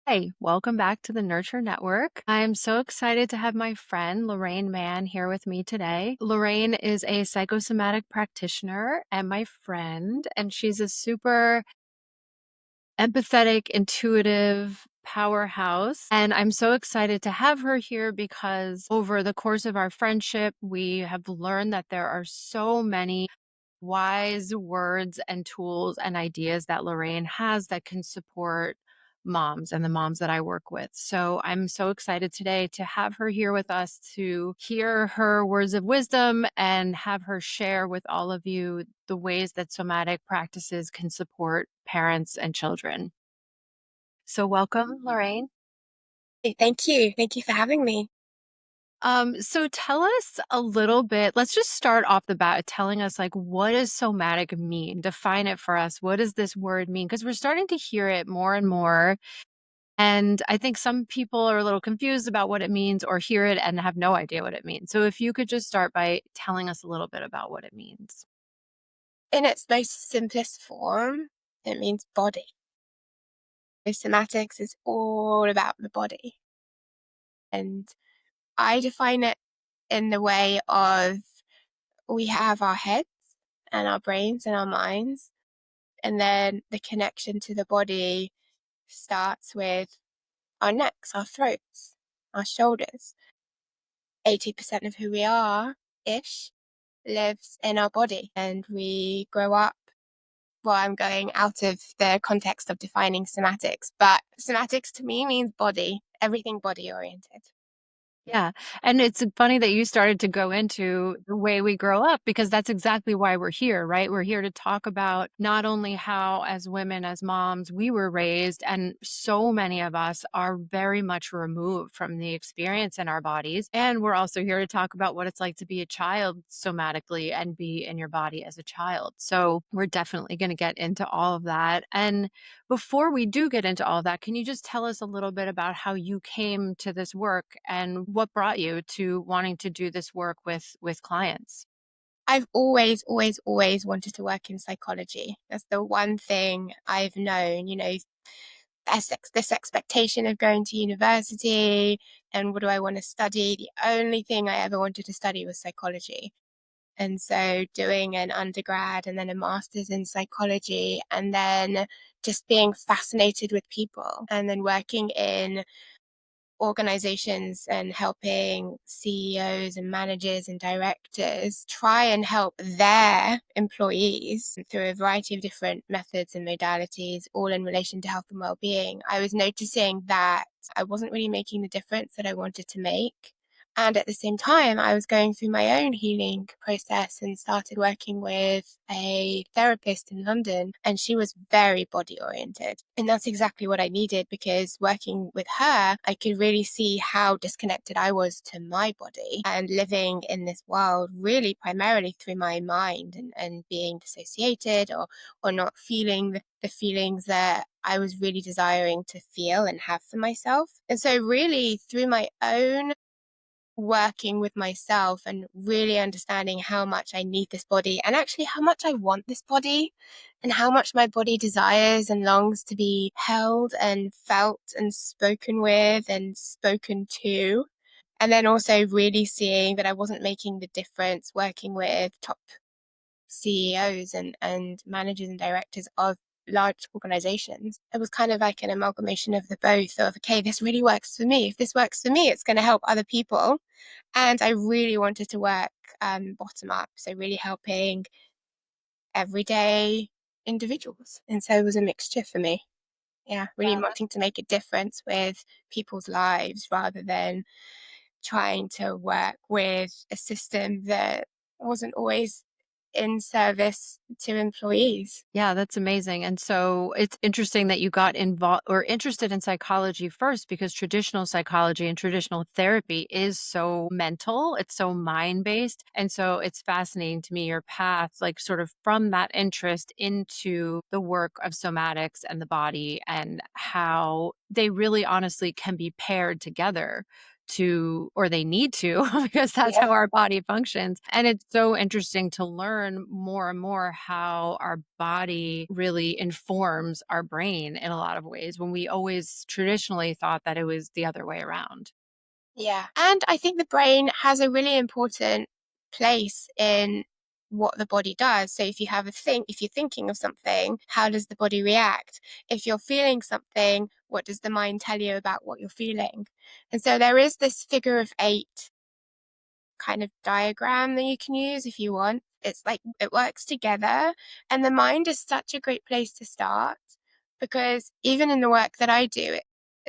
Hey, welcome back to the Nurture Network. I'm so excited to have my friend Lauraine Mann here with me today. Lauraine is a psychosomatic practitioner and my friend, and she's a super empathetic, intuitive powerhouse. And I'm so excited to have her here because over the course of our friendship, we have learned that there are so many wise words and tools and ideas that Lorraine has that can support moms and the moms that I work with. So I'm so excited today to have her here with us to hear her words of wisdom and have her share with all of you the ways that somatic practices can support parents and children. So welcome, Lorraine. Hey, thank you. Thank you for having me. So tell us a little bit. Let's just start off the bat telling us like what does somatic mean? Define it for us. What does this word mean? Because we're starting to hear it more and more. And I think some people are a little confused about what it means or hear it and have no idea what it means. So if you could just start by telling us a little bit about what it means. In its most simplest form, it means body. Somatics is all about the body. And I define it in the way of we have our heads and our brains and our minds. And then the connection to the body starts with our necks, our throats, our shoulders. 80% of who we are ish lives in our body. And we grow up. Well, I'm going out of the context of defining somatics, but somatics to me means body, everything body oriented. Yeah. And it's funny that you started to go into the way we grow up because that's exactly why we're here, right? We're here to talk about not only how, as women, as moms, we were raised, and so many of us are very much removed from the experience in our bodies. And we're also here to talk about what it's like to be a child somatically and be in your body as a child. So we're definitely going to get into all of that. And before we do get into all of that, can you just tell us a little bit about how you came to this work and what brought you to wanting to do this work with clients? I've always wanted to work in psychology. That's the one thing I've known, this expectation of going to university and what do I want to study? The only thing I ever wanted to study was psychology. And so doing an undergrad and then a master's in psychology and then just being fascinated with people and then working in organizations and helping CEOs and managers and directors try and help their employees through a variety of different methods and modalities, all in relation to health and well-being. I was noticing that I wasn't really making the difference that I wanted to make. And at the same time, I was going through my own healing process and started working with a therapist in London, and she was very body oriented. And that's exactly what I needed because working with her, I could really see how disconnected I was to my body and living in this world really primarily through my mind and being dissociated or not feeling the feelings that I was really desiring to feel and have for myself. And so really through my own working with myself and really understanding how much I need this body and actually how much I want this body and how much my body desires and longs to be held and felt and spoken with and spoken to. And then also really seeing that I wasn't making the difference working with top CEOs and managers and directors of large organizations. It was kind of like an amalgamation of the both of, okay, this really works for me. If this works for me, it's going to help other people. And I really wanted to work bottom up. So really helping everyday individuals. And so it was a mixture for me. Yeah, really Yeah, wanting to make a difference with people's lives rather than trying to work with a system that wasn't always in service to employees. yeah, that's amazing. And so it's interesting that you got involved or interested in psychology first because traditional psychology and traditional therapy is so mental, it's so mind based. And so it's fascinating to me your path, like sort of from that interest into the work of somatics and the body and how they really honestly can be paired together to, or they need to, because that's Yeah. how our body functions. And it's so interesting to learn more and more how our body really informs our brain in a lot of ways when we always traditionally thought that it was the other way around. Yeah. And I think the brain has a really important place in what the body does. So if you're thinking of something, how does the body react? If you're feeling something, what does the mind tell you about what you're feeling? And so there is this figure of eight kind of diagram that you can use if you want. It's like it works together, and the mind is such a great place to start because even in the work that I do,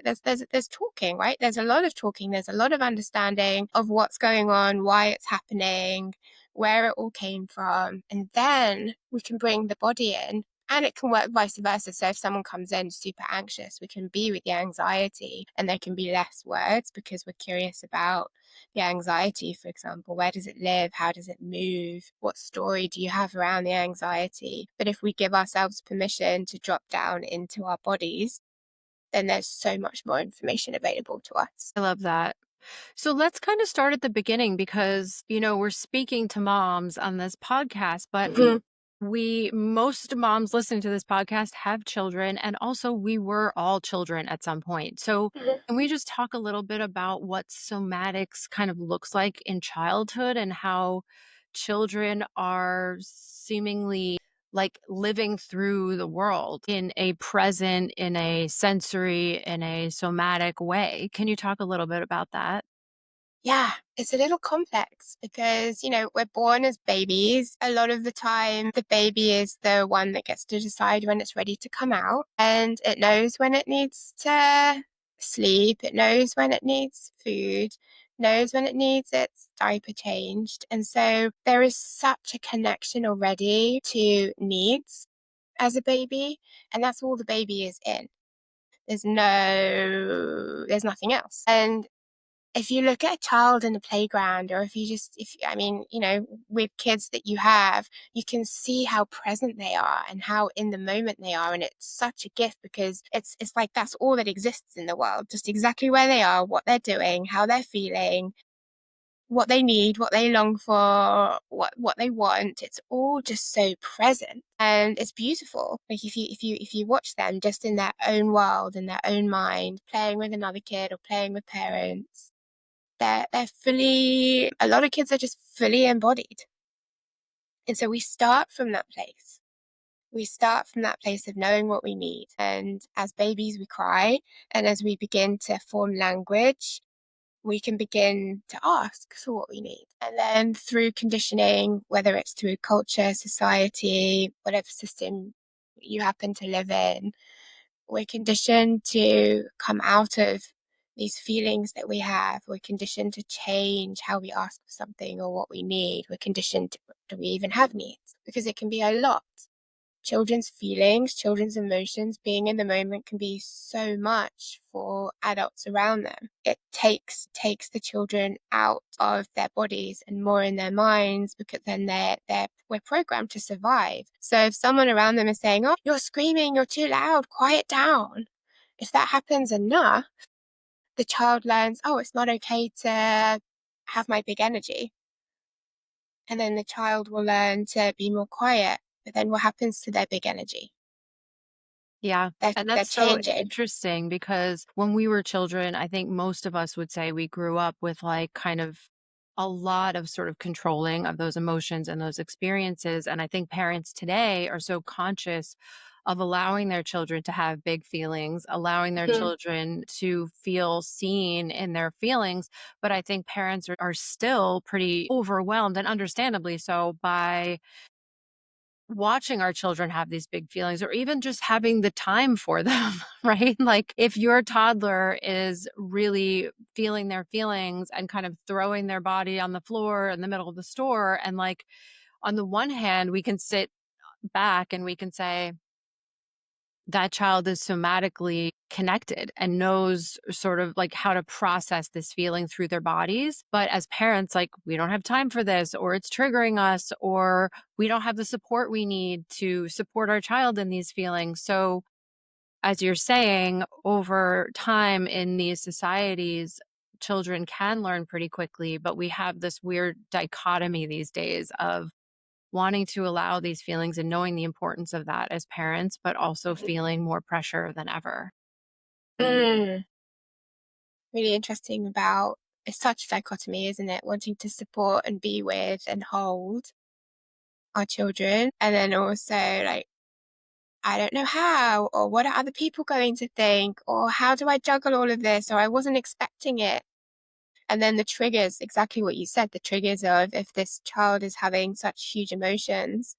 there's talking, right? There's a lot of talking, there's a lot of understanding of what's going on, why it's happening, where it all came from, and then we can bring the body in. And it can work vice versa. So if someone comes in super anxious, we can be with the anxiety and there can be less words because we're curious about the anxiety, for example. Where does it live? How does it move? What story do you have around the anxiety? But if we give ourselves permission to drop down into our bodies, then there's so much more information available to us. I love that. So let's kind of start at the beginning because, we're speaking to moms on this podcast, but Mhm, most moms listening to this podcast have children, and also we were all children at some point. So mhm. can we just talk a little bit about what somatics kind of looks like in childhood and how children are seemingly like living through the world in a present, in a sensory, in a somatic way? Can you talk a little bit about that? Yeah, it's a little complex because, we're born as babies. A lot of the time, the baby is the one that gets to decide when it's ready to come out, and it knows when it needs to sleep, it knows when it needs food, knows when it needs its diaper changed. And so there is such a connection already to needs as a baby, and that's all the baby is in. There's nothing else. And if you look at a child in the playground, or I mean, with kids that you have, you can see how present they are and how in the moment they are. And it's such a gift because it's like that's all that exists in the world, just exactly where they are, what they're doing, how they're feeling, what they need, what they long for, what they want. It's all just so present and it's beautiful. Like if you watch them just in their own world, in their own mind, playing with another kid or playing with parents, they're fully, a lot of kids are just fully embodied. And so we start from that place. We start from that place of knowing what we need. And as babies, we cry. And as we begin to form language, we can begin to ask for what we need. And then through conditioning, whether it's through culture, society, whatever system you happen to live in, we're conditioned to come out of these feelings that we have. We're conditioned to change how we ask for something or what we need. We're conditioned to, do we even have needs? Because it can be a lot. Children's feelings, children's emotions, being in the moment can be so much for adults around them. It takes the children out of their bodies and more in their minds because then we're programmed to survive. So if someone around them is saying, "Oh, you're screaming, you're too loud, quiet down," if that happens enough, the child learns, "Oh, it's not okay to have my big energy." And then the child will learn to be more quiet. But then what happens to their big energy? Yeah. And They're that's so changing. interesting because when we were children, I think most of us would say we grew up with like kind of a lot of sort of controlling of those emotions and those experiences. And I think parents today are so conscious of allowing their children to have big feelings, allowing their Mhm. children to feel seen in their feelings. But I think parents are still pretty overwhelmed, and understandably so, by watching our children have these big feelings or even just having the time for them, right? Like if your toddler is really feeling their feelings and kind of throwing their body on the floor in the middle of the store, and like on the one hand, we can sit back and we can say, that child is somatically connected and knows sort of like how to process this feeling through their bodies. But as parents, like, we don't have time for this, or it's triggering us, or we don't have the support we need to support our child in these feelings. So, as you're saying, over time in these societies, children can learn pretty quickly, but we have this weird dichotomy these days of wanting to allow these feelings and knowing the importance of that as parents, but also feeling more pressure than ever. Mm, really interesting about it's such a dichotomy, isn't it? Wanting to support and be with and hold our children, and then also like, I don't know how, or what are other people going to think, or how do I juggle all of this, or I wasn't expecting it. And then the triggers, exactly what you said, the triggers of if this child is having such huge emotions.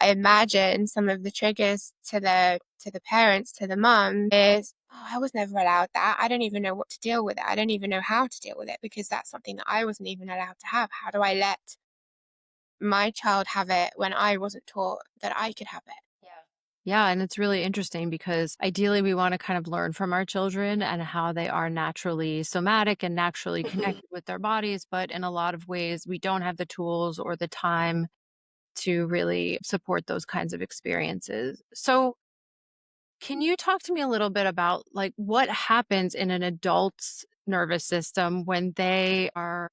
I imagine some of the triggers to the parents, to the mum is, oh, I was never allowed that. I don't even know what to deal with it. I don't even know how to deal with it because that's something that I wasn't even allowed to have. How do I let my child have it when I wasn't taught that I could have it? Yeah. Yeah, and it's really interesting because ideally we want to kind of learn from our children and how they are naturally somatic and naturally Mhm. connected with their bodies, but in a lot of ways we don't have the tools or the time to really support those kinds of experiences. So, can you talk to me a little bit about like what happens in an adult's nervous system when they are,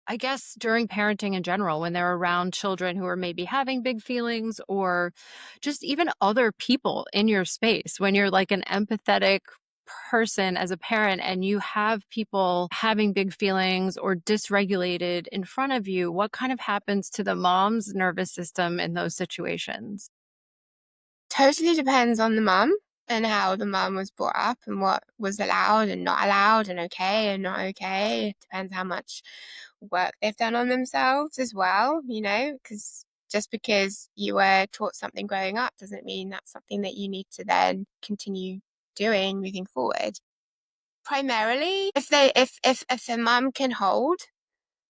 I guess during parenting in general, when they're around children who are maybe having big feelings or just even other people in your space, when you're like an empathetic person as a parent and you have people having big feelings or dysregulated in front of you, what kind of happens to the mom's nervous system in those situations? Totally depends on the mum and how the mum was brought up and what was allowed and not allowed and okay and not okay. It depends how much work they've done on themselves as well, because just because you were taught something growing up doesn't mean that's something that you need to then continue doing moving forward. Primarily, if a mum can hold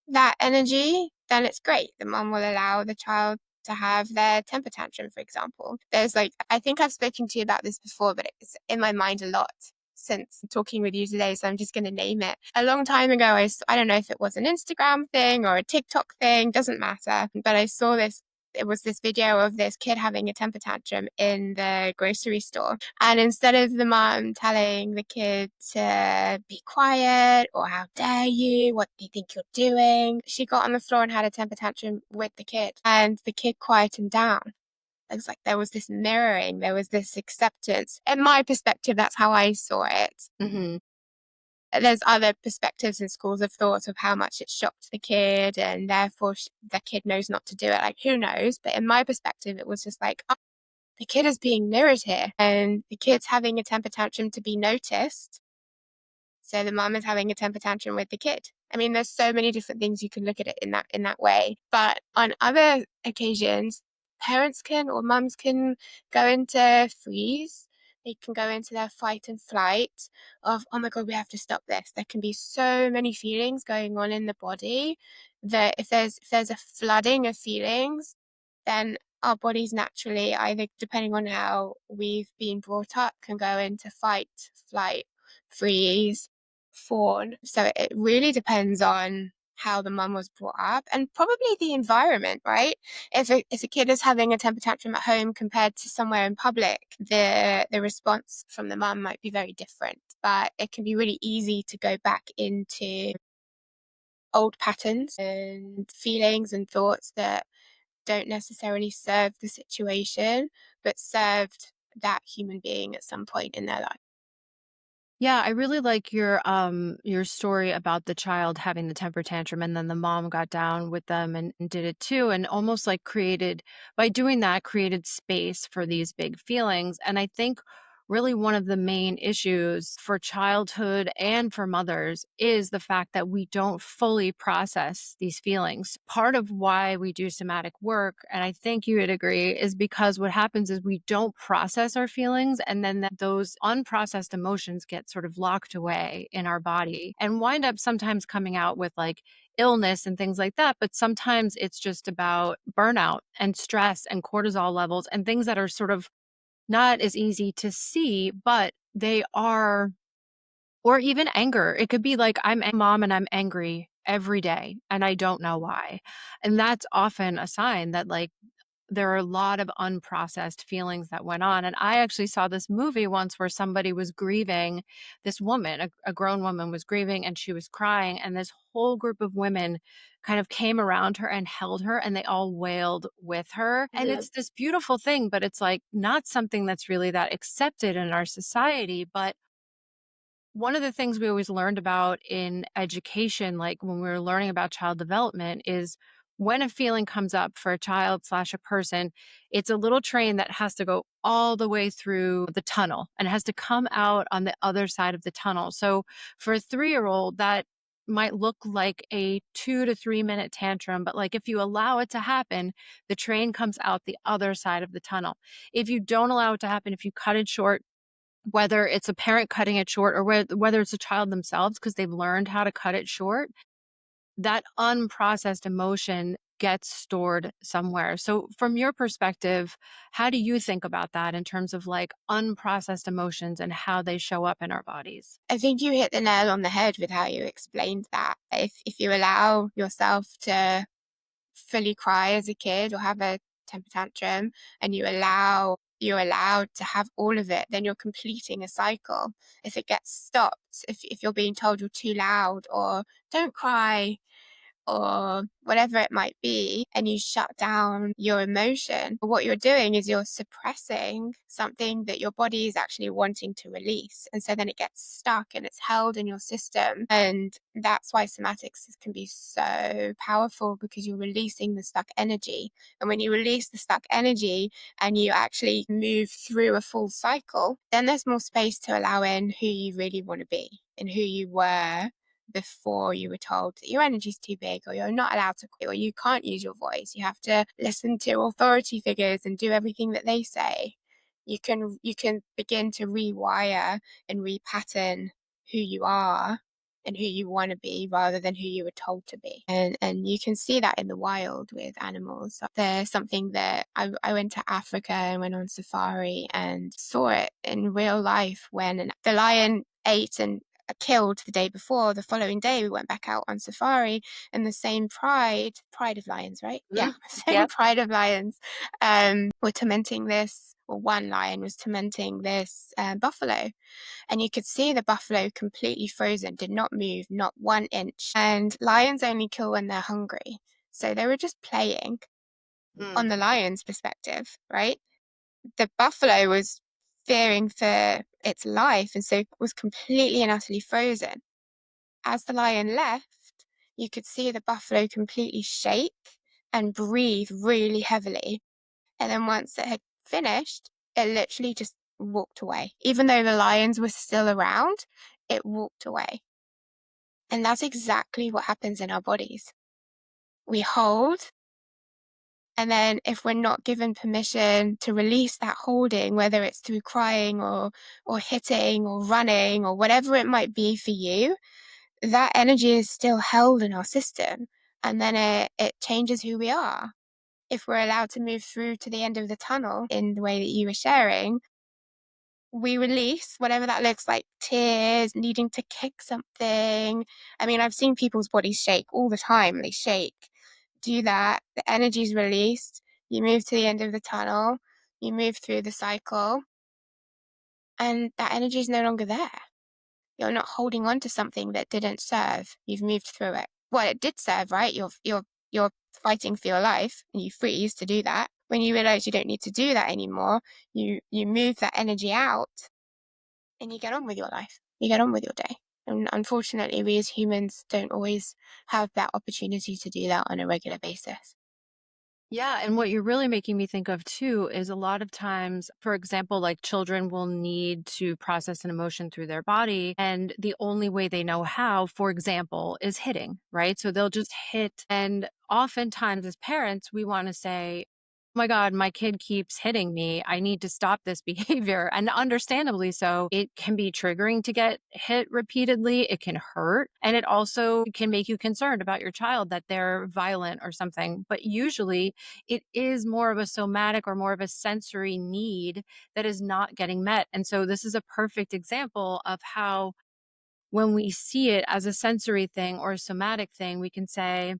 that energy, then it's great. The mum will allow the child to have their temper tantrum, for example. There's like, I think I've spoken to you about this before, but it's in my mind a lot since talking with you today, so I'm just going to name it. A long time ago, I don't know if it was an Instagram thing or a TikTok thing, doesn't matter, but I saw this. It was this video of this kid having a temper tantrum in the grocery store. And instead of the mom telling the kid to be quiet or how dare you, what do you think you're doing, she got on the floor and had a temper tantrum with the kid. And the kid quietened down. It was like there was this mirroring, there was this acceptance. In my perspective, that's how I saw it. Hmm. There's other perspectives and schools of thought of how much it shocked the kid and therefore the kid knows not to do it. Like, who knows? But in my perspective, it was just like, oh, the kid is being mirrored here and the kid's having a temper tantrum to be noticed. So the mom is having a temper tantrum with the kid. I mean, there's so many different things you can look at it in that way. But on other occasions, parents can or mums can go into freeze. They can go into their fight and flight of, oh my God, we have to stop this. There can be so many feelings going on in the body that if there's a flooding of feelings, then our bodies naturally, either depending on how we've been brought up, can go into fight, flight, freeze, fawn. So it really depends on how the mum was brought up and probably the environment, right? If a kid is having a temper tantrum at home compared to somewhere in public, the response from the mum might be very different. But it can be really easy to go back into old patterns and feelings and thoughts that don't necessarily serve the situation, but served that human being at some point in their life. Yeah, I really like your story about the child having the temper tantrum and then the mom got down with them and did it too and almost like created by doing that created space for these big feelings. And I think really one of the main issues for childhood and for mothers is the fact that we don't fully process these feelings. Part of why we do somatic work, and I think you would agree, is because what happens is we don't process our feelings and then those unprocessed emotions get sort of locked away in our body and wind up sometimes coming out with like illness and things like that. But sometimes it's just about burnout and stress and cortisol levels and things that are sort of not as easy to see, but they are, or even anger. It could be like, I'm a mom and I'm angry every day and I don't know why. And that's often a sign that like there are a lot of unprocessed feelings that went on. And I actually saw this movie once where somebody was grieving. This woman, a grown woman, was grieving and she was crying. And this whole group of women kind of came around her and held her and they all wailed with her. And Mhm. it's this beautiful thing, but it's like not something that's really that accepted in our society. But one of the things we always learned about in education, like when we were learning about child development, is when a feeling comes up for a child slash a person, it's a little train that has to go all the way through the tunnel and it has to come out on the other side of the tunnel. So for a 3 year old, that might look like a 2 to 3 minute tantrum, but like if you allow it to happen, the train comes out the other side of the tunnel. If you don't allow it to happen, if you cut it short, whether it's a parent cutting it short or whether it's a child themselves because they've learned how to cut it short, that unprocessed emotion gets stored somewhere. So from your perspective, how do you think about that in terms of like unprocessed emotions and how they show up in our bodies? I think you hit the nail on the head with how you explained that. If you allow yourself to fully cry as a kid or have a temper tantrum, and you're allowed to have all of it, then you're completing a cycle. If it gets stopped, if you're being told you're too loud or don't cry, or whatever it might be, and you shut down your emotion, what you're doing is you're suppressing something that your body is actually wanting to release. And so then it gets stuck and it's held in your system. And that's why somatics can be so powerful, because you're releasing the stuck energy. And when you release the stuck energy and you actually move through a full cycle, then there's more space to allow in who you really want to be and who you were before you were told that your energy's too big, or you're not allowed to quit, or you can't use your voice. You have to listen to authority figures and do everything that they say. You can begin to rewire and repattern who you are and who you want to be, rather than who you were told to be. And you can see that in the wild with animals. There's something that I went to Africa and went on safari and saw it in real life when the lion ate and killed the day before. The following day we went back out on safari, and the same pride of lions, right? Yeah, Mhm. same Yep. pride of lions were tormenting this, or one lion was tormenting this buffalo, and you could see the buffalo completely frozen, did not move, not 1 inch. And lions only kill when they're hungry, so they were just playing Mm. on the lion's perspective, right? The buffalo was fearing for its life, and so was completely and utterly frozen. As the lion left, you could see the buffalo completely shake and breathe really heavily. And then once it had finished, it literally just walked away. Even though the lions were still around, it walked away. And that's exactly what happens in our bodies. We hold, and then if we're not given permission to release that holding, whether it's through crying or hitting or running or whatever it might be for you, that energy is still held in our system. And then it changes who we are. If we're allowed to move through to the end of the tunnel in the way that you were sharing, we release whatever that looks like: tears, needing to kick something. I mean, I've seen people's bodies shake all the time. They shake. Do that. The energy's released. You move to the end of the tunnel. You move through the cycle, and that energy is no longer there. You're not holding on to something that didn't serve. You've moved through it. Well, it did serve, right? You're fighting for your life, and you freeze to do that. When you realize you don't need to do that anymore, you move that energy out, and you get on with your life. You get on with your day. And unfortunately, we as humans don't always have that opportunity to do that on a regular basis. Yeah, and what you're really making me think of too is a lot of times, for example, like children will need to process an emotion through their body, and the only way they know how, for example, is hitting, right? So they'll just hit. And oftentimes, as parents, we want to say, "Oh my God, my kid keeps hitting me. I need to stop this behavior." And understandably so, it can be triggering to get hit repeatedly. It can hurt. And it also can make you concerned about your child that they're violent or something. But usually, it is more of a somatic or more of a sensory need that is not getting met. And so this is a perfect example of how when we see it as a sensory thing or a somatic thing, we can say,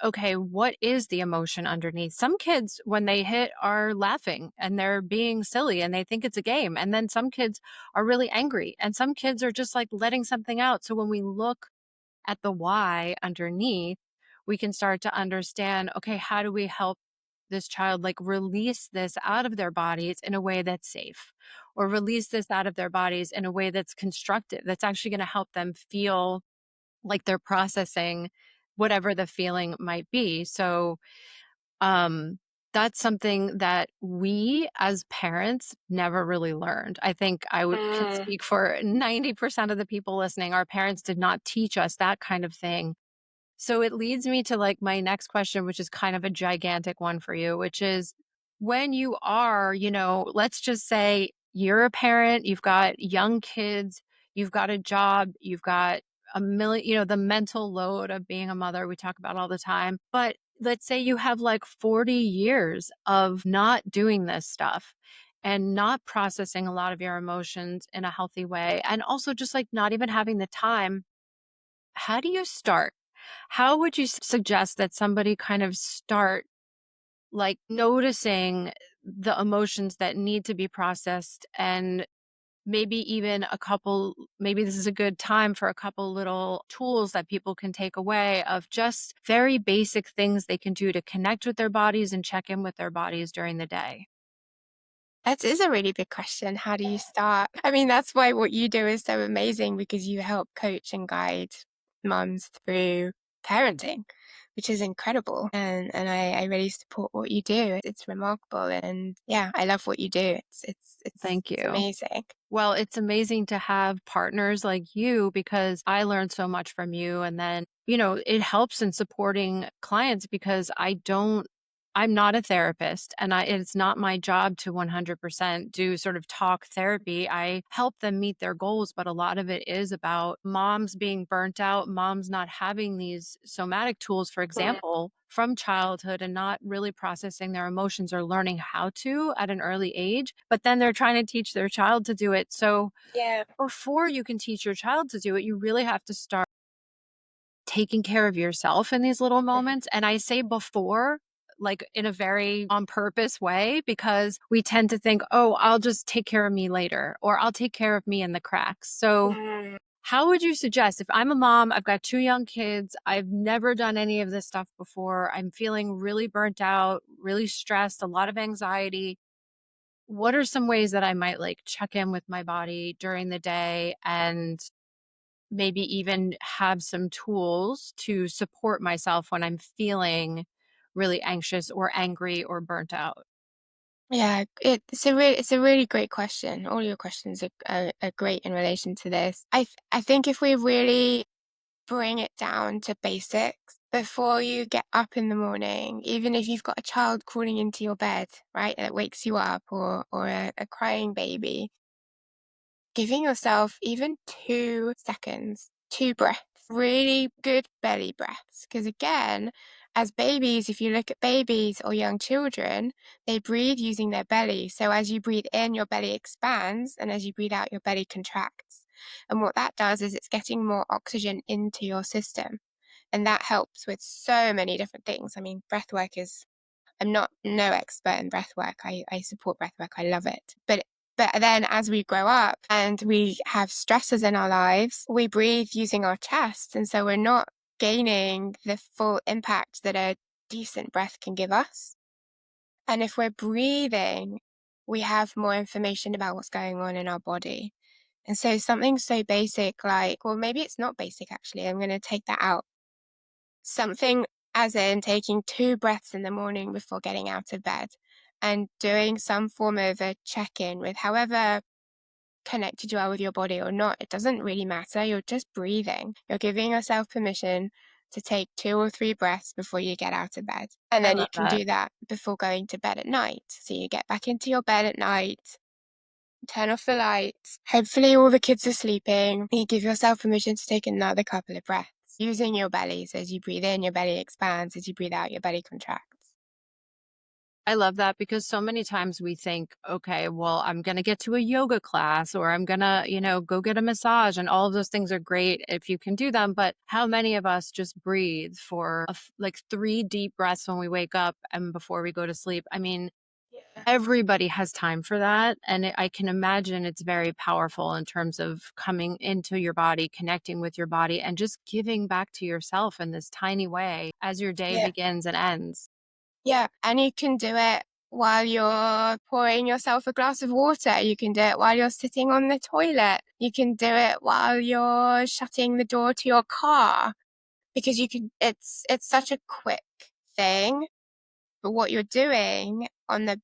okay, what is the emotion underneath? Some kids, when they hit, are laughing and they're being silly and they think it's a game. And then some kids are really angry and some kids are just like letting something out. So when we look at the why underneath, we can start to understand, okay, how do we help this child like release this out of their bodies in a way that's safe, or release this out of their bodies in a way that's constructive, that's actually going to help them feel like they're processing whatever the feeling might be. So, um, that's something that we as parents never really learned. I think could Mm. speak for 90% of the people listening. Our parents did not teach us that kind of thing. So it leads me to like my next question, which is kind of a gigantic one for you, which is when you are, let's just say you're a parent, you've got young kids, you've got a job, you've got a million, the mental load of being a mother we talk about all the time. But let's say you have like 40 years of not doing this stuff and not processing a lot of your emotions in a healthy way. And also just like not even having the time. How do you start? How would you suggest that somebody kind of start like noticing the emotions that need to be processed, and maybe even maybe this is a good time for a couple little tools that people can take away of just very basic things they can do to connect with their bodies and check in with their bodies during the day? That is a really big question. How do you start? I mean, that's why what you do is so amazing because you help coach and guide mums through parenting, which is incredible. And I really support what you do. It's remarkable. And yeah, I love what you do. Thank It's you. amazing. Well, it's amazing to have partners like you because I learned so much from you. And then, it helps in supporting clients because I'm not a therapist and it's not my job to 100% do sort of talk therapy. I help them meet their goals, but a lot of it is about moms being burnt out, moms not having these somatic tools, for Mm. example, from childhood and not really processing their emotions or learning how to at an early age. But then they're trying to teach their child to do it. So Yeah. before you can teach your child to do it, you really have to start taking care of yourself in these little Mhm. moments. And I say before, like in a very on purpose way, because we tend to think, oh, I'll just take care of me later, or I'll take care of me in the cracks. So, Mm. how would you suggest if I'm a mom, I've got two young kids, I've never done any of this stuff before, I'm feeling really burnt out, really stressed, a lot of anxiety? What are some ways that I might like check in with my body during the day and maybe even have some tools to support myself when I'm feeling really anxious or angry or burnt out? Yeah, it's a really great question. All your questions are great in relation to this. I think if we really bring it down to basics before you get up in the morning, even if you've got a child crawling into your bed, right, that wakes you up, or a crying baby, giving yourself even 2 seconds, two breaths, really good belly breaths. Because again, as babies, if you look at babies or young children, they breathe using their belly. So as you breathe in, your belly expands, and as you breathe out, your belly contracts. And what that does is it's getting more oxygen into your system. And that helps with so many different things. I mean, breath work is I'm not no expert in breath work. I support breath work. I love it. But then as we grow up and we have stresses in our lives, we breathe using our chest. And so we're not gaining the full impact that a decent breath can give us. And if we're breathing, we have more information about what's going on in our body. And so something so basic like, well, maybe it's not basic actually. I'm going to take that out. Something as in taking 2 breaths in the morning before getting out of bed and doing some form of a check-in with however connected you are with your body or not. It doesn't really matter. You're just breathing. You're giving yourself permission to take 2 or 3 breaths before you get out of bed. And I then you love can that. do that before going to bed at night. So you get back into your bed at night, turn off the lights. Hopefully, all the kids are sleeping. You give yourself permission to take another couple of breaths using your belly. So as you breathe in, your belly expands. As you breathe out, your belly contracts. I love that because so many times we think, okay, well, I'm going to get to a yoga class or I'm going to, go get a massage. And all of those things are great if you can do them. But how many of us just breathe for like 3 deep breaths when we wake up and before we go to sleep? I mean, Yeah. everybody has time for that. And I can imagine it's very powerful in terms of coming into your body, connecting with your body, and just giving back to yourself in this tiny way as your day Yeah. begins and ends. Yeah. And you can do it while you're pouring yourself a glass of water. You can do it while you're sitting on the toilet. You can do it while you're shutting the door to your car because it's such a quick thing. But what you're doing on the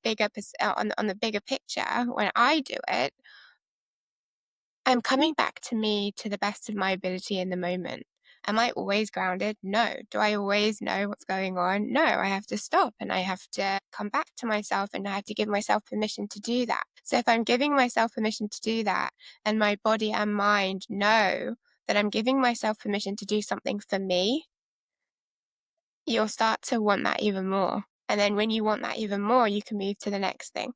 on the bigger picture, when I do it, I'm coming back to me to the best of my ability in the moment. Am I always grounded? No. Do I always know what's going on? No. I have to stop and I have to come back to myself and I have to give myself permission to do that. So if I'm giving myself permission to do that and my body and mind know that I'm giving myself permission to do something for me, you'll start to want that even more. And then when you want that even more, you can move to the next thing.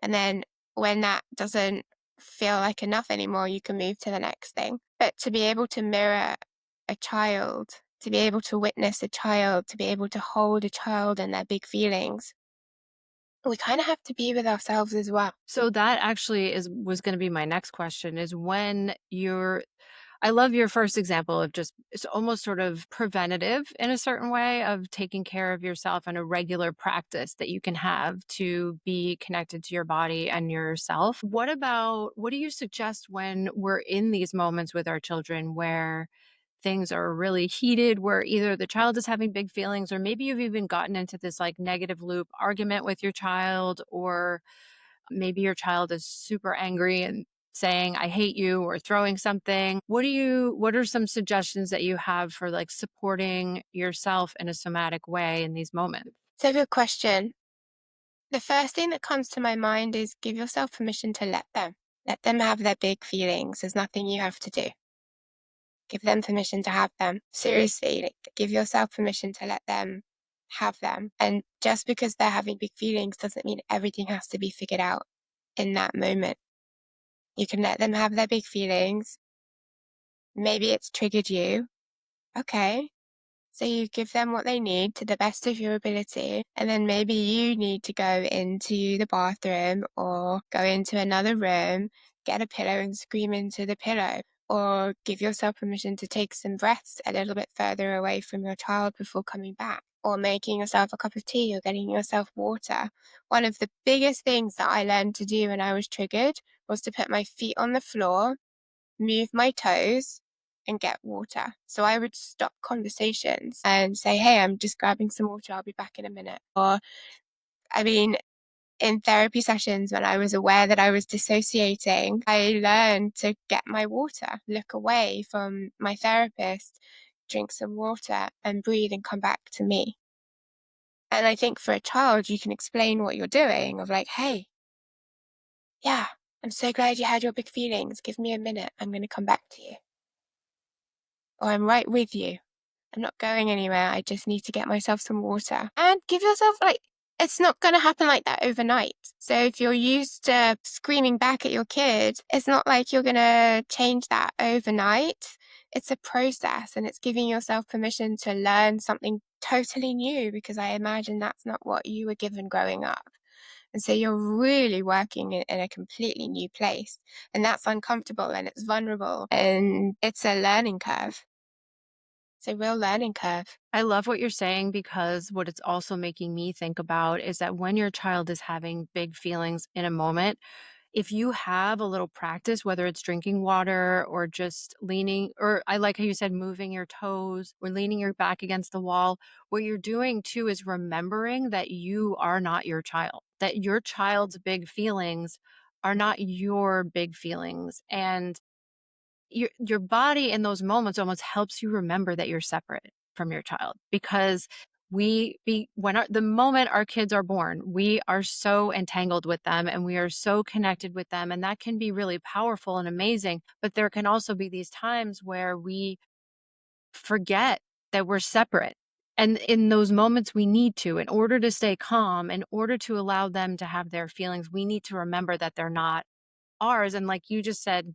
And then when that doesn't feel like enough anymore, you can move to the next thing. But to be able to mirror a child, to be able to witness a child, to be able to hold a child and their big feelings, we kind of have to be with ourselves as well. So that actually is was going to be my next question is when you're I love your first example of just it's almost sort of preventative in a certain way of taking care of yourself and a regular practice that you can have to be connected to your body and yourself. What do you suggest when we're in these moments with our children where things are really heated, where either the child is having big feelings or maybe you've even gotten into this like negative loop argument with your child, or maybe your child is super angry and saying, I hate you, or throwing something. What are some suggestions that you have for like supporting yourself in a somatic way in these moments? So, good question. The first thing that comes to my mind is give yourself permission to let them. Let them have their big feelings. There's nothing you have to do. Give them permission to have them. Seriously, like, give yourself permission to let them have them. And just because they're having big feelings doesn't mean everything has to be figured out in that moment. You can let them have their big feelings. Maybe it's triggered you. Okay. So you give them what they need to the best of your ability. And then maybe you need to go into the bathroom or go into another room, get a pillow and scream into the pillow. Or give yourself permission to take some breaths a little bit further away from your child before coming back. Or making yourself a cup of tea or getting yourself water. One of the biggest things that I learned to do when I was triggered was to put my feet on the floor, move my toes, and get water. So I would stop conversations and say, hey, I'm just grabbing some water. I'll be back in a minute. Or, I mean, in therapy sessions, when I was aware that I was dissociating, I learned to get my water, look away from my therapist, drink some water and breathe and come back to me. And I think for a child, you can explain what you're doing of like, hey, yeah, I'm so glad you had your big feelings. Give me a minute. I'm going to come back to you. Or I'm right with you. I'm not going anywhere. I just need to get myself some water. And give yourself, like, it's not going to happen like that overnight. So if you're used to screaming back at your kid, it's not like you're going to change that overnight. It's a process and it's giving yourself permission to learn something totally new because I imagine that's not what you were given growing up. And so you're really working in a completely new place. And that's uncomfortable and it's vulnerable and it's a learning curve. It's a real learning curve. I love what you're saying because what it's also making me think about is that when your child is having big feelings in a moment, if you have a little practice, whether it's drinking water or just leaning, or I like how you said moving your toes or leaning your back against the wall, what you're doing too is remembering that you are not your child, that your child's big feelings are not your big feelings. And your body in those moments almost helps you remember that you're separate from your child because the moment our kids are born, we are so entangled with them and we are so connected with them, and that can be really powerful and amazing, but there can also be these times where we forget that we're separate And in those moments, we need to, in order to stay calm, in order to allow them to have their feelings, we need to remember that they're not ours. And like you just said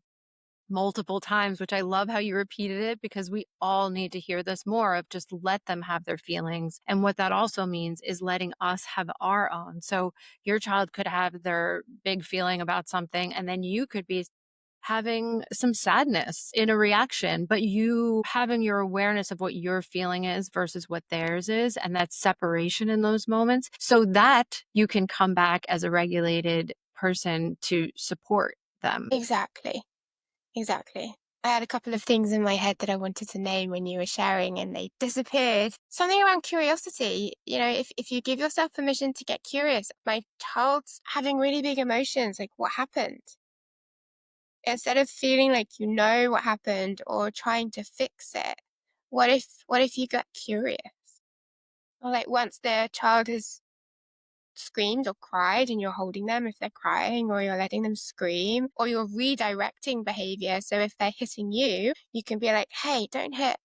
multiple times, which I love how you repeated it, because we all need to hear this more of just let them have their feelings. And what that also means is letting us have our own. So your child could have their big feeling about something, and then you could be having some sadness in a reaction, but you having your awareness of what your feeling is versus what theirs is, and that separation in those moments, so that you can come back as a regulated person to support them. Exactly. Exactly. I had a couple of things in my head that I wanted to name when you were sharing and they disappeared. Something around curiosity. If you give yourself permission to get curious, my child's having really big emotions, like what happened? Instead of feeling like you know what happened or trying to fix it, what if you got curious? Or like once the child has screamed or cried and you're holding them if they're crying, or you're letting them scream, or you're redirecting behavior. So if they're hitting you, you can be like, hey, don't hit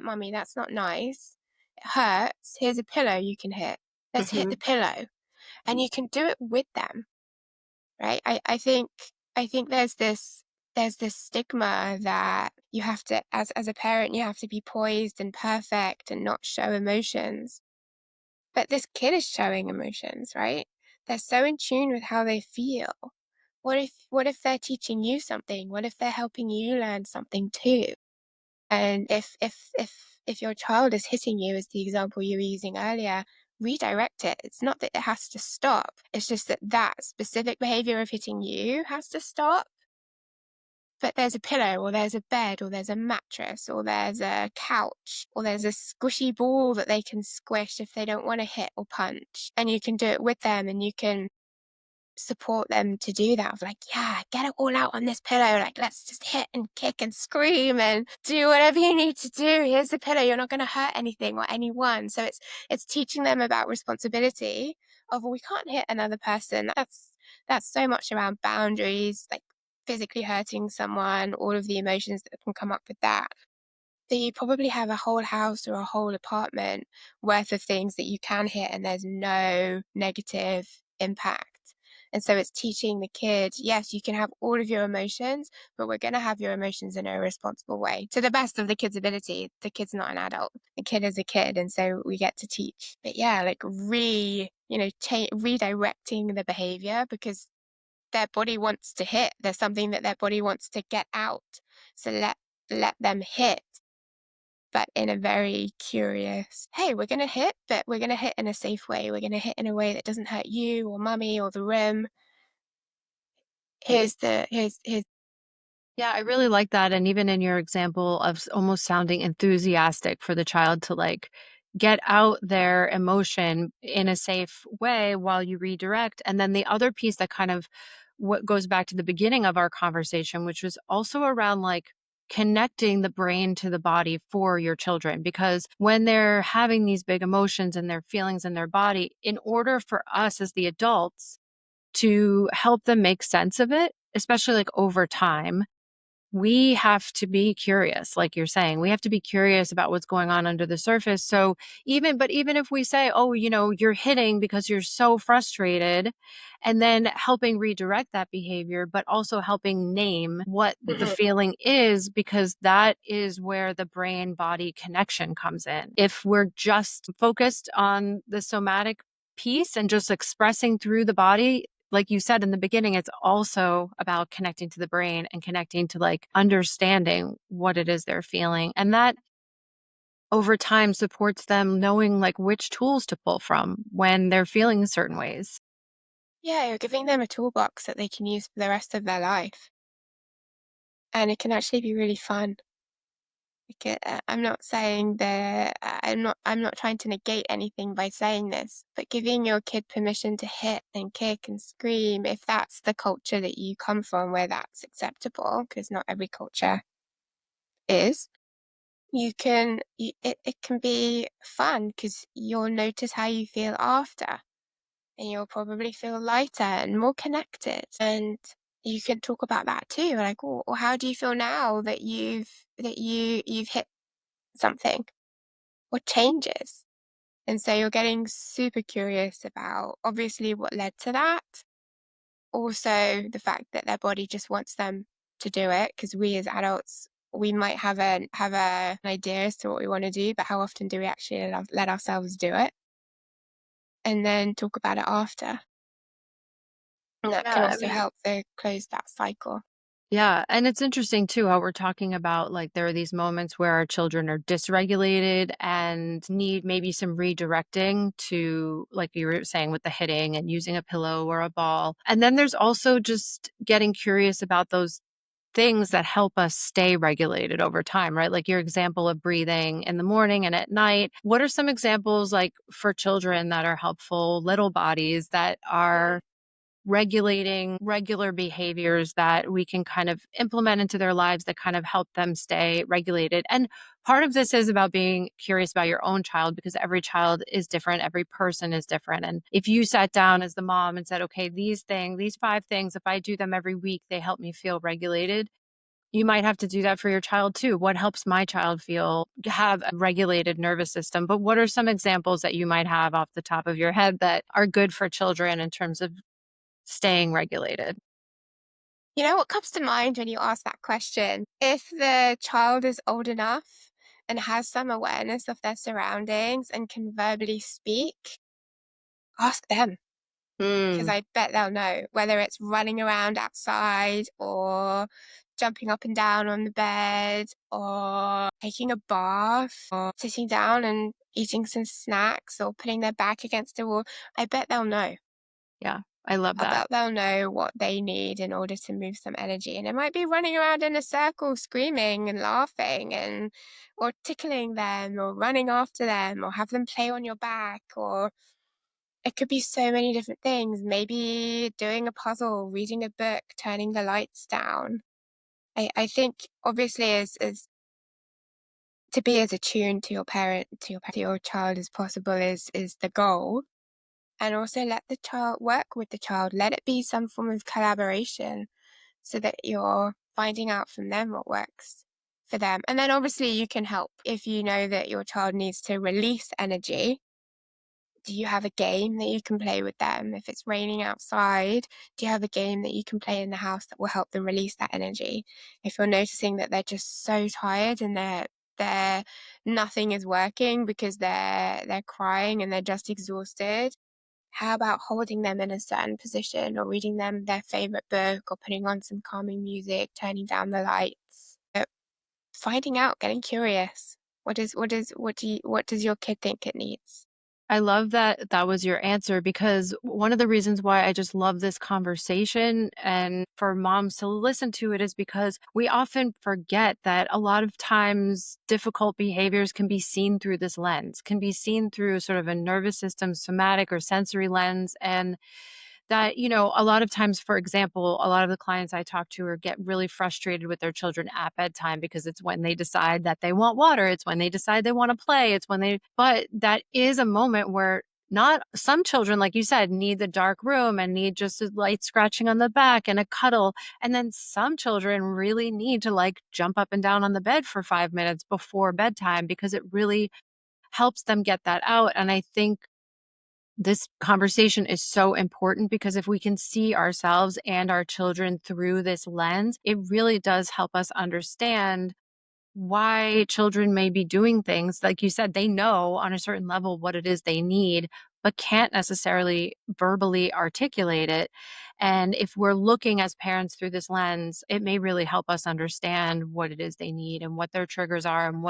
mommy, that's not nice, it hurts, here's a pillow you can hit, let's hit Hmm. the pillow. And you can do it with them, right? I think there's this stigma that you have to, as a parent, you have to be poised and perfect and not show emotions. But this kid is showing emotions, right? They're so in tune with how they feel. What if they're teaching you something? What if they're helping you learn something too? And if your child is hitting you, as the example you were using earlier, redirect it. It's not that it has to stop. It's just that that specific behavior of hitting you has to stop. But there's a pillow, or there's a bed, or there's a mattress, or there's a couch, or there's a squishy ball that they can squish if they don't want to hit or punch. And you can do it with them, and you can support them to do that, of like, yeah, get it all out on this pillow, like let's just hit and kick and scream and do whatever you need to do. Here's the pillow, you're not going to hurt anything or anyone. So it's teaching them about responsibility of, well, we can't hit another person. That's so much around boundaries, like physically hurting someone, all of the emotions that can come up with that. So you probably have a whole house or a whole apartment worth of things that you can hit and there's no negative impact. And so it's teaching the kid, yes, you can have all of your emotions, but we're going to have your emotions in a responsible way to the best of the kid's ability. The kid's not an adult. The kid is a kid. And so we get to teach. But yeah, like redirecting the behavior, because their body wants to hit. There's something that their body wants to get out. So let them hit, but in a very curious, hey, we're going to hit, but we're going to hit in a safe way. We're going to hit in a way that doesn't hurt you or mummy or the room. Here's Yeah, I really like that. And even in your example of almost sounding enthusiastic for the child to like get out their emotion in a safe way while you redirect. And then the other piece that kind of what goes back to the beginning of our conversation, which was also around like connecting the brain to the body for your children. Because when they're having these big emotions and their feelings in their body, in order for us as the adults to help them make sense of it, especially like over time, we have to be curious, like you're saying. We have to be curious about what's going on under the surface. So even if we say, oh, you're hitting because you're so frustrated, and then helping redirect that behavior, but also helping name what the feeling is, because that is where the brain body connection comes in. If we're just focused on the somatic piece and just expressing through the body, like you said in the beginning, it's also about connecting to the brain and connecting to like understanding what it is they're feeling. And that over time supports them knowing like which tools to pull from when they're feeling certain ways. Yeah, you're giving them a toolbox that they can use for the rest of their life. And it can actually be really fun. I'm not saying that I'm not trying to negate anything by saying this, but giving your kid permission to hit and kick and scream, if that's the culture that you come from where that's acceptable, because not every culture is, it can be fun, because you'll notice how you feel after, and you'll probably feel lighter and more connected. And you can talk about that too, like, oh, how do you feel now that you've hit something? What changes? And so you're getting super curious about obviously what led to that. Also, the fact that their body just wants them to do it, because we as adults, we might an idea as to what we want to do, but how often do we actually let ourselves do it? And then talk about it after. And that can Yeah, I also mean, help to close that cycle. yeah, and it's interesting too how we're talking about like there are these moments where our children are dysregulated and need maybe some redirecting to, like you were saying, with the hitting and using a pillow or a ball. And then there's also just getting curious about those things that help us stay regulated over time, right? Like your example of breathing in the morning and at night. What are some examples like for children that are helpful little bodies that are regulating regular behaviors that we can kind of implement into their lives that kind of help them stay regulated? And part of this is about being curious about your own child because every child is different, every person is different. And if you sat down as the mom and said, okay, these 5 things, if I do them every week, they help me feel regulated, you might have to do that for your child too. What helps my child have a regulated nervous system? But what are some examples that you might have off the top of your head that are good for children in terms of staying regulated? You know what comes to mind when you ask that question? If the child is old enough and has some awareness of their surroundings and can verbally speak, ask them. Because Mm, I bet they'll know whether it's running around outside or jumping up and down on the bed or taking a bath or sitting down and eating some snacks or putting their back against a wall. I bet they'll know. yeah, I love I that. bet they'll know what they need in order to move some energy. And it might be running around in a circle, screaming and laughing and or tickling them or running after them or have them play on your back or it could be so many different things. Maybe doing a puzzle, reading a book, turning the lights down. I think obviously as to be as attuned to your parent, to your child as possible is the goal. And also let the child work with the child. Let it be some form of collaboration so that you're finding out from them what works for them. And then obviously you can help if you know that your child needs to release energy. Do you have a game that you can play with them? If it's raining outside, do you have a game that you can play in the house that will help them release that energy? If you're noticing that they're just so tired and they're nothing is working because they're crying and they're just exhausted, how about holding them in a certain position or reading them their favorite book or putting on some calming music, turning down the lights? Finding out, getting curious. What does your kid think it needs? I love that that was your answer because one of the reasons why I just love this conversation and for moms to listen to it is because we often forget that a lot of times difficult behaviors can be seen through this lens, can be seen through sort of a nervous system, somatic or sensory lens. And that, a lot of times, for example, a lot of the clients I talk to or get really frustrated with their children at bedtime because it's when they decide that they want water, it's when they decide they want to play, but that is a moment where not some children, like you said, need the dark room and need just a light scratching on the back and a cuddle. And then some children really need to like jump up and down on the bed for 5 minutes before bedtime because it really helps them get that out. And I think this conversation is so important because if we can see ourselves and our children through this lens, it really does help us understand why children may be doing things. Like you said, they know on a certain level what it is they need, but can't necessarily verbally articulate it. And if we're looking as parents through this lens, it may really help us understand what it is they need and what their triggers are and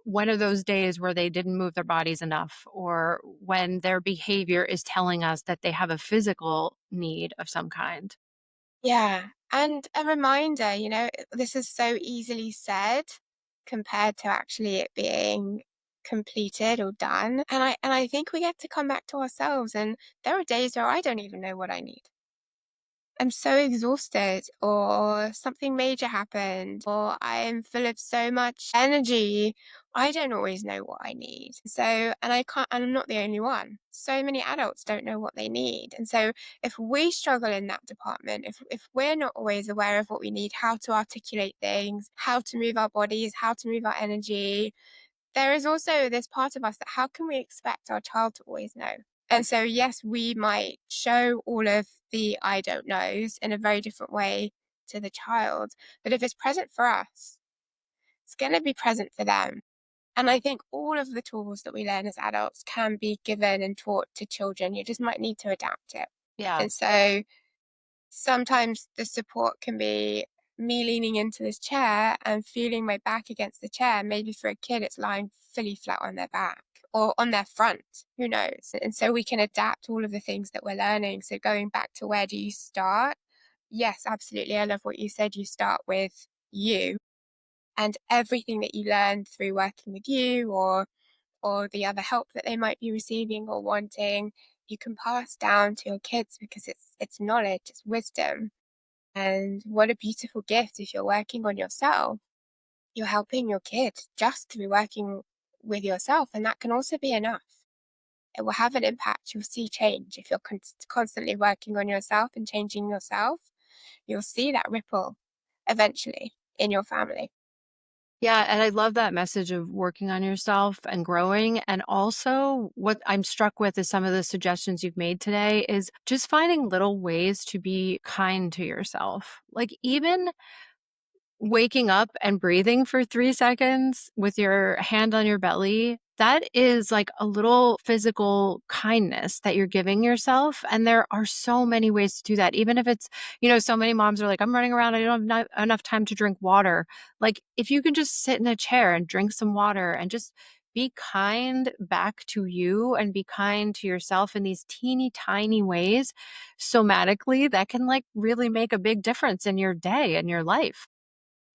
when are those days where they didn't move their bodies enough or when their behavior is telling us that they have a physical need of some kind. Yeah, and a reminder, this is so easily said compared to actually it being completed or done. And I think we get to come back to ourselves and there are days where I don't even know what I need. I'm so exhausted, or something major happened, or I'm full of so much energy. I don't always know what I need. So, and and I'm not the only one. So many adults don't know what they need. And so, if we struggle in that department, if we're not always aware of what we need, how to articulate things, how to move our bodies, how to move our energy, there is also this part of us that how can we expect our child to always know? And so, yes, we might show all of the I don't knows in a very different way to the child, but if it's present for us, it's going to be present for them. And I think all of the tools that we learn as adults can be given and taught to children. You just might need to adapt it. Yeah. And so sometimes the support can be me leaning into this chair and feeling my back against the chair. Maybe for a kid, it's lying fully flat on their back or on their front, who knows? And so we can adapt all of the things that we're learning. So going back to where do you start? Yes, absolutely. I love what you said. You start with you and everything that you learn through working with you or the other help that they might be receiving or wanting, you can pass down to your kids because it's knowledge, it's wisdom. And what a beautiful gift if you're working on yourself. You're helping your kid just through working with yourself. And that can also be enough. It will have an impact. You'll see change. If you're constantly working on yourself and changing yourself, you'll see that ripple eventually in your family. Yeah, and I love that message of working on yourself and growing. And also, what I'm struck with is some of the suggestions you've made today is just finding little ways to be kind to yourself. Like, even waking up and breathing for 3 seconds with your hand on your belly, that is like a little physical kindness that you're giving yourself, and there are so many ways to do that, even if it's so many moms are like, "I'm running around, I don't have enough time to drink water." Like, if you can just sit in a chair and drink some water and just be kind back to you and be kind to yourself in these teeny tiny ways, somatically, that can, like, really make a big difference in your day and your life.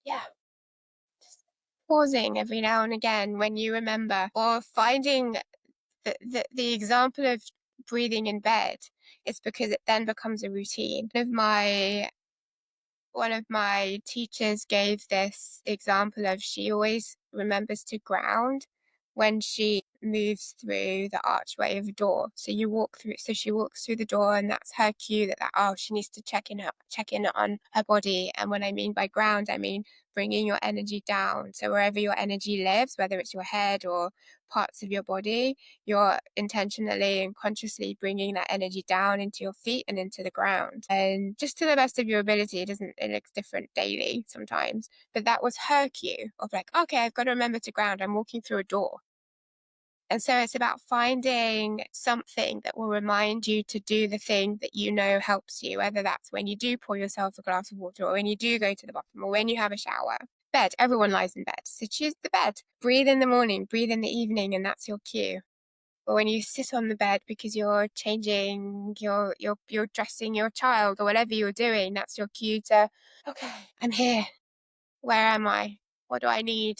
Yeah. Pausing every now and again when you remember, or finding the example of breathing in bed is because it then becomes a routine. One of my teachers gave this example of she always remembers to ground when she moves through the archway of a door. So she walks through the door and that's her cue that oh, she needs to check in on her body. And when I mean by ground, I mean bringing your energy down. So wherever your energy lives, whether it's your head or parts of your body, you're intentionally and consciously bringing that energy down into your feet and into the ground. And just to the best of your ability, it looks different daily sometimes. But that was her cue of like, okay, I've got to remember to ground. I'm walking through a door. And so it's about finding something that will remind you to do the thing that you know helps you, whether that's when you do pour yourself a glass of water or when you do go to the bathroom or when you have a shower. Bed, everyone lies in bed. So choose the bed. Breathe in the morning, breathe in the evening, and that's your cue. Or when you sit on the bed because you're changing you're dressing your child or whatever you're doing, that's your cue to, okay, I'm here. Where am I? What do I need?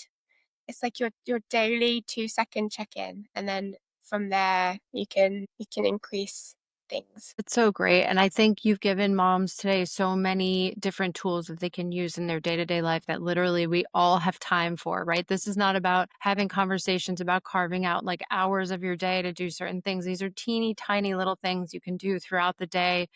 It's like your daily 2-second check-in. And then from there you can increase things. It's so great. And I think you've given moms today so many different tools that they can use in their day to day life that literally we all have time for, right? This is not about having conversations about carving out like hours of your day to do certain things. These are teeny tiny little things you can do throughout the day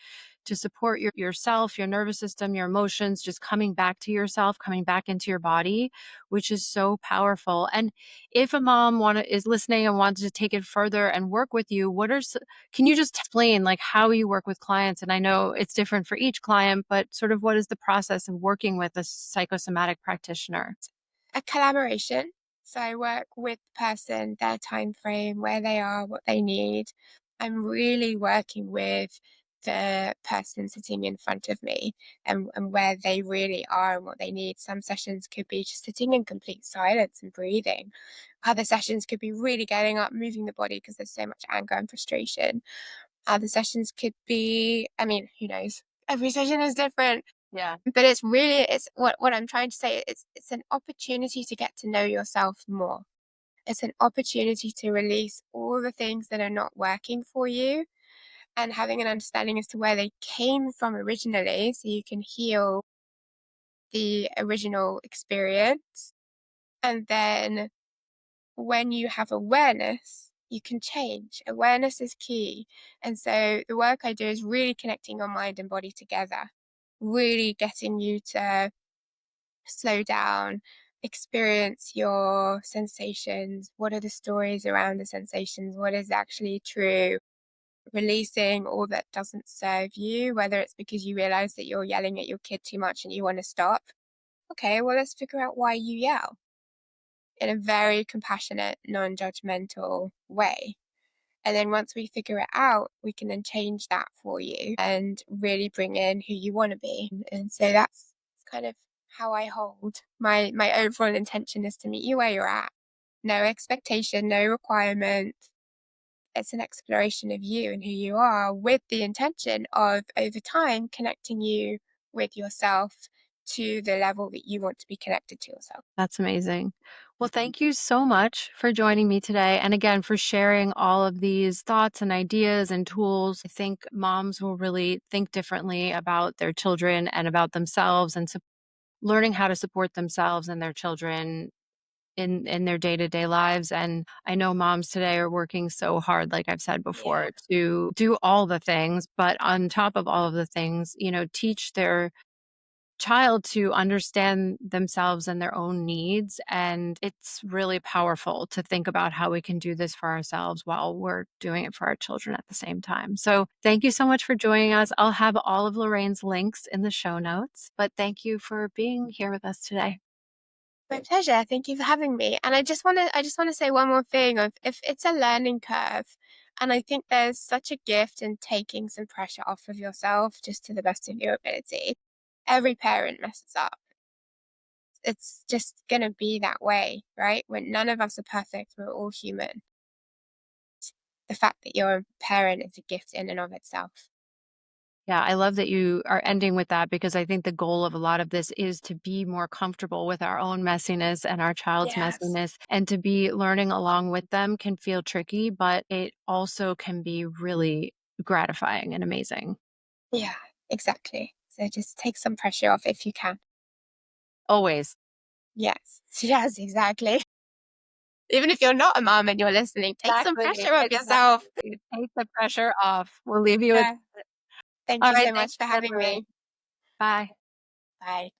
to support yourself, your nervous system, your emotions, just coming back to yourself, coming back into your body, which is so powerful. And if a mom is listening and wants to take it further and work with you, can you just explain like how you work with clients? And I know it's different for each client, but sort of what is the process of working with a psychosomatic practitioner? A collaboration. So I work with the person, their time frame, where they are, what they need. I'm really working with the person sitting in front of me and where they really are and what they need. Some sessions could be just sitting in complete silence and breathing. Other sessions could be really getting up, moving the body because there's so much anger and frustration. Other sessions could be, I mean, who knows? Every session is different. Yeah. But it's what I'm trying to say, it's an opportunity to get to know yourself more. It's an opportunity to release all the things that are not working for you and having an understanding as to where they came from originally so you can heal the original experience. And then when you have awareness, you can change. Awareness is key. And so the work I do is really connecting your mind and body together, really getting you to slow down experience your sensations. What are the stories around the sensations? What is actually true? Releasing all that doesn't serve you, whether it's because you realize that you're yelling at your kid too much and you want to stop. Okay, well, let's figure out why you yell in a very compassionate, non-judgmental way. And then once we figure it out, we can then change that for you and really bring in who you want to be. And so that's kind of how I hold my overall intention is to meet you where you're at. No expectation, no requirement. It's an exploration of you and who you are with the intention of over time connecting you with yourself to the level that you want to be connected to yourself. That's amazing. Well, thank you so much for joining me today. And again, for sharing all of these thoughts and ideas and tools. I think moms will really think differently about their children and about themselves and learning how to support themselves and their children in their day-to-day lives. And I know moms today are working so hard, like I've said Yeah. before, to do all the things, but on top of all of the things, teach their child to understand themselves and their own needs. And it's really powerful to think about how we can do this for ourselves while we're doing it for our children at the same time. So thank you so much for joining us. I'll have all of Lorraine's links in the show notes, but thank you for being here with us today. My pleasure. Thank you for having me. And I just want to say one more thing of if it's a learning curve, and I think there's such a gift in taking some pressure off of yourself just to the best of your ability. Every parent messes up. It's just gonna be that way, right? When none of us are perfect, we're all human. The fact that you're a parent is a gift in and of itself. Yeah, I love that you are ending with that because I think the goal of a lot of this is to be more comfortable with our own messiness and our child's Yes. messiness, and to be learning along with them can feel tricky, but it also can be really gratifying and amazing. Yeah, exactly. So just take some pressure off if you can. Always. Yes. Yes, exactly. Even if you're not a mom and you're listening, take some Exactly. pressure off yourself. Exactly. Take the pressure off. We'll leave you with Yeah. Thank all you right. so Thanks much for again, having Lorraine. me. Bye. Bye.